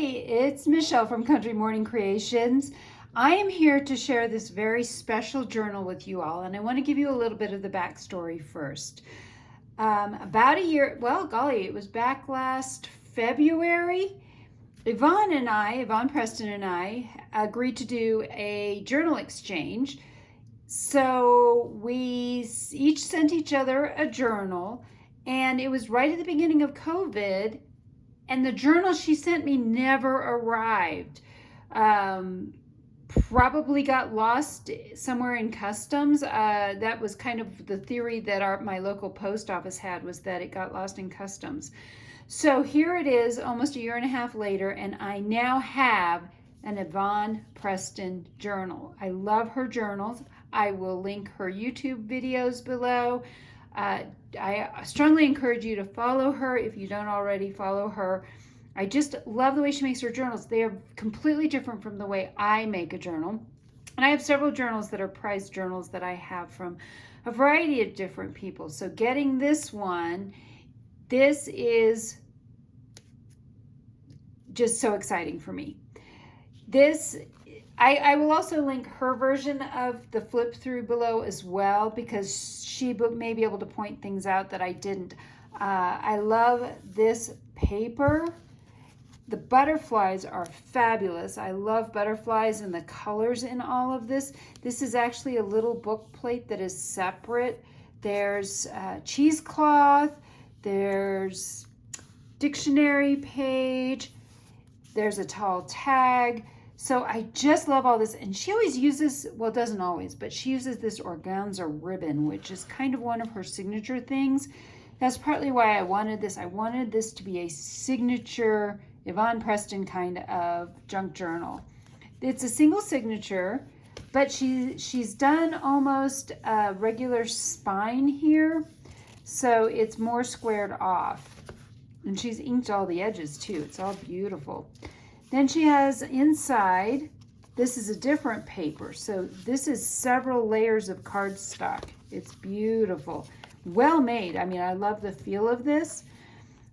It's Michelle from Country Morning Creations. I am here to share this very special journal with you all, and I want to give you a little bit of the backstory first. About a year, well, golly, it was back last February. Yvonne Preston and I agreed to do a journal exchange. So we each sent each other a journal, and it was right at the beginning of COVID. And the journal she sent me never arrived. Probably got lost somewhere in customs. That was kind of the theory that my local post office had, was that it got lost in customs. So here it is almost a year and a half later, and I now have an Yvonne Preston journal. I love her journals. I will link her YouTube videos below. I strongly encourage you to follow her if you don't already follow her. I just love the way she makes her journals. They are completely different from the way I make a journal. And I have several journals that are prized journals that I have from a variety of different people. So getting this one, this is just so exciting for me. I will also link her version of the flip through below as well, because she may be able to point things out that I didn't. I love this paper. The butterflies are fabulous. I love butterflies and the colors in all of this. This is actually a little book plate that is separate. There's cheesecloth, there's dictionary page, there's a tall tag. So I just love all this. And she always uses, well, doesn't always, but she uses this organza ribbon, which is kind of one of her signature things. That's partly why I wanted this. I wanted this to be a signature Yvonne Preston kind of junk journal. It's a single signature, but she's done almost a regular spine here, so it's more squared off. And she's inked all the edges too. It's all beautiful. Then she has inside, this is a different paper. So this is several layers of cardstock. It's beautiful. Well made. I mean, I love the feel of this.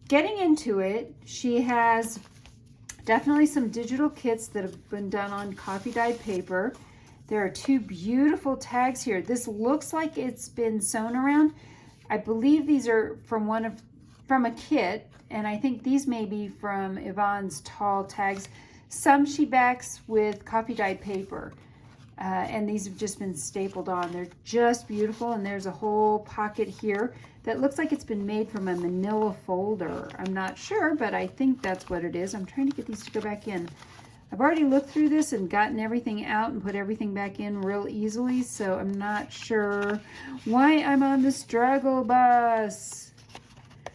Getting into it, she has definitely some digital kits that have been done on coffee dyed paper. There are two beautiful tags here. This looks like it's been sewn around. I believe these are from a kit, and I think these may be from Yvonne's tall tags. Some she backs with coffee dyed paper, and these have just been stapled on. They're just beautiful, and there's a whole pocket here that looks like it's been made from a manila folder. I'm not sure, but I think that's what it is. I'm trying to get these to go back in. I've already looked through this and gotten everything out and put everything back in real easily, so I'm not sure why I'm on the struggle bus.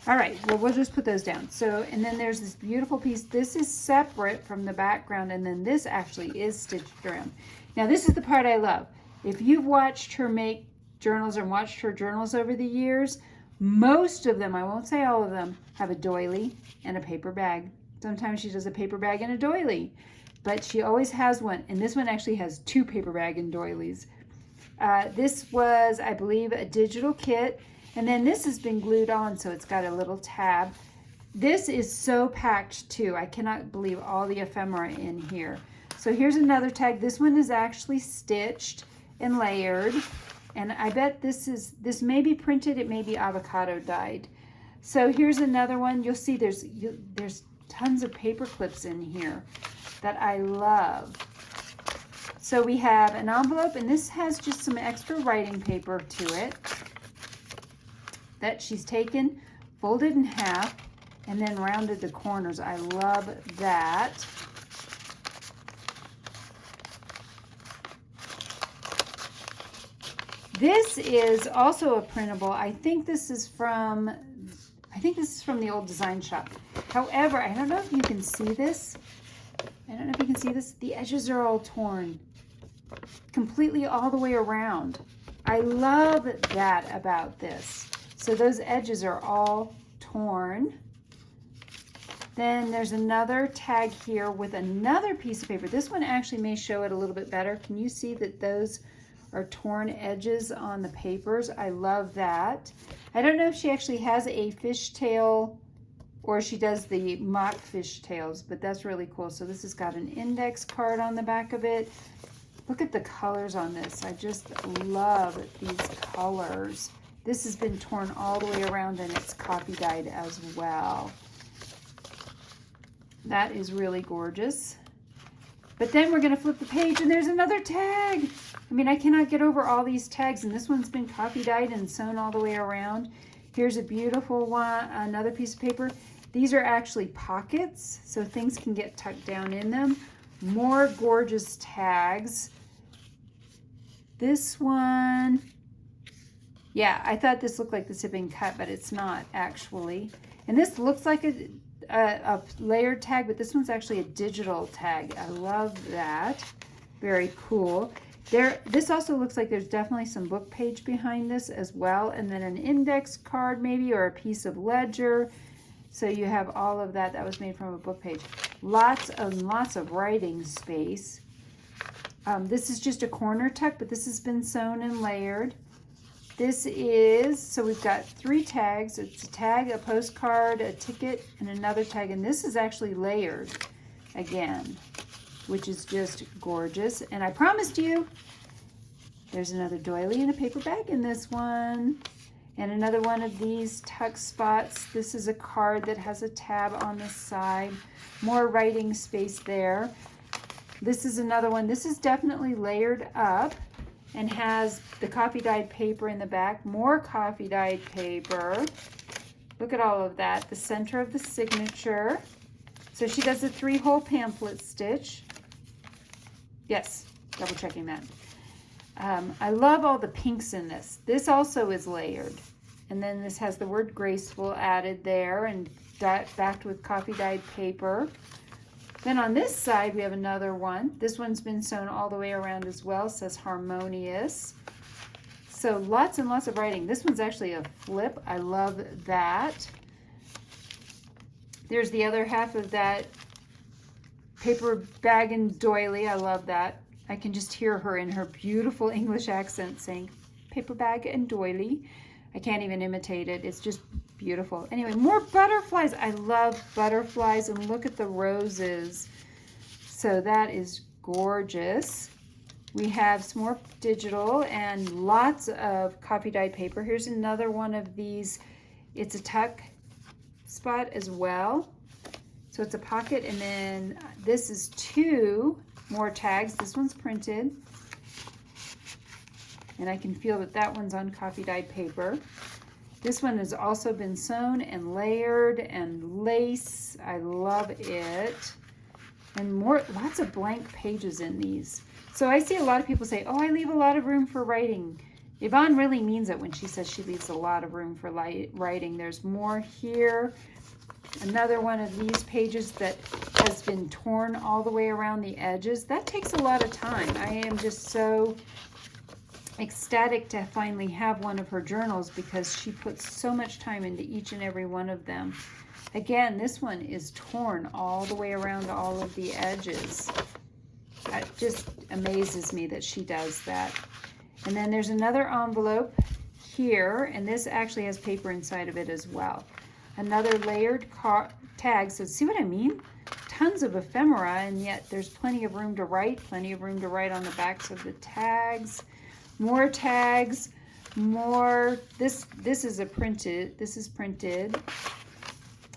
All right, well, we'll just put those down. So, and then there's this beautiful piece. This is separate from the background, and then this actually is stitched around. Now, this is the part I love. If you've watched her make journals and watched her journals over the years, most of them, I won't say all of them, have a doily and a paper bag. Sometimes she does a paper bag and a doily, but she always has one. And this one actually has two paper bag and doilies. This was, I believe, a digital kit. And then this has been glued on, so it's got a little tab. This is so packed too. I cannot believe all the ephemera in here. So here's another tag. This one is actually stitched and layered. And I bet this may be printed, it may be avocado dyed. So here's another one. You'll see there's tons of paper clips in here that I love. So we have an envelope, and this has just some extra writing paper to it that she's taken, folded in half, and then rounded the corners. I love that. This is also a printable. I think this is from the old design shop. However, I don't know if you can see this. The edges are all torn completely all the way around. I love that about this. So those edges are all torn. Then there's another tag here with another piece of paper. This one actually may show it a little bit better. Can you see that those are torn edges on the papers? I love that. I don't know if she actually has a fishtail or she does the mock fishtails, but that's really cool. So this has got an index card on the back of it. Look at the colors on this. I just love these colors. This has been torn all the way around and it's copy dyed as well. That is really gorgeous. But then we're going to flip the page and there's another tag. I mean, I cannot get over all these tags, and this one's been copy dyed and sewn all the way around. Here's a beautiful one, another piece of paper. These are actually pockets, so things can get tucked down in them. More gorgeous tags. This one, yeah, I thought this looked like this had been cut, but it's not actually. And this looks like a layered tag, but this one's actually a digital tag. I love that. Very cool. This also looks like there's definitely some book page behind this as well, and then an index card maybe, or a piece of ledger. So you have all of that. That was made from a book page. Lots of writing space. This is just a corner tuck, but this has been sewn and layered. This is, so we've got 3 tags. It's a tag, a postcard, a ticket, and another tag. And this is actually layered again, which is just gorgeous. And I promised you, there's another doily in a paper bag in this one. And another one of these tuck spots. This is a card that has a tab on the side. More writing space there. This is another one. This is definitely layered up and has the copy dyed paper in the back. More copy dyed paper. Look at all of that. The center of the signature. So she does a 3-hole pamphlet stitch. Yes, double checking that. I love all the pinks in this. This also is layered. And then this has the word graceful added there and backed with copy dyed paper. Then on this side, we have another one. This one's been sewn all the way around as well. It says harmonious. So lots and lots of writing. This one's actually a flip. I love that. There's the other half of that paper bag and doily. I love that. I can just hear her in her beautiful English accent saying paper bag and doily. I can't even imitate it. It's just beautiful. Anyway, more butterflies. I love butterflies, and look at the roses. So that is gorgeous. We have some more digital and lots of copy dyed paper. Here's another one of these. It's a tuck spot as well. So it's a pocket, and then this is 2 more tags. This one's printed. And I can feel that that one's on copy dyed paper. This one has also been sewn and layered and lace. I love it. And lots of blank pages in these. So I see a lot of people say, oh, I leave a lot of room for writing. Yvonne really means it when she says she leaves a lot of room for writing. There's more here. Another one of these pages that has been torn all the way around the edges. That takes a lot of time. I am just so ecstatic to finally have one of her journals because she puts so much time into each and every one of them. Again, this one is torn all the way around all of the edges. It just amazes me that she does that. And then there's another envelope here, and this actually has paper inside of it as well. Another layered tag. So see what I mean? Tons of ephemera, and yet there's plenty of room to write on the backs of the tags. More tags, more. This is printed. This is printed.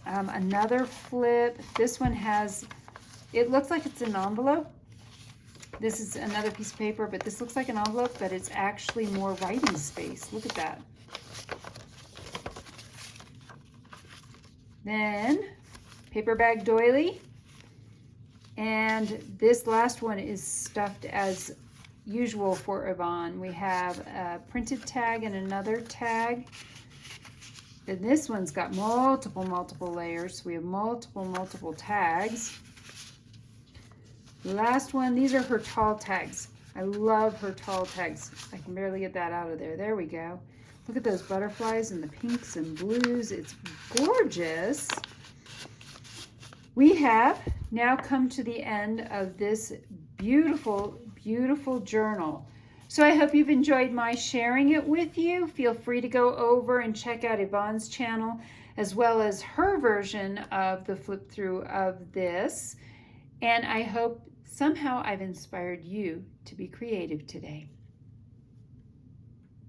Another flip. This one has. It looks like it's an envelope. This is another piece of paper, but this looks like an envelope, but it's actually more writing space. Look at that. Then paper bag doily, and this last one is stuffed as usual for Yvonne. We have a printed tag and another tag. And this one's got multiple layers. So we have multiple tags. The last one, these are her tall tags. I love her tall tags. I can barely get that out of there. There we go. Look at those butterflies and the pinks and blues. It's gorgeous. We have now come to the end of this beautiful journal. So I hope you've enjoyed my sharing it with you. Feel free to go over and check out Yvonne's channel as well as her version of the flip through of this. And I hope somehow I've inspired you to be creative today.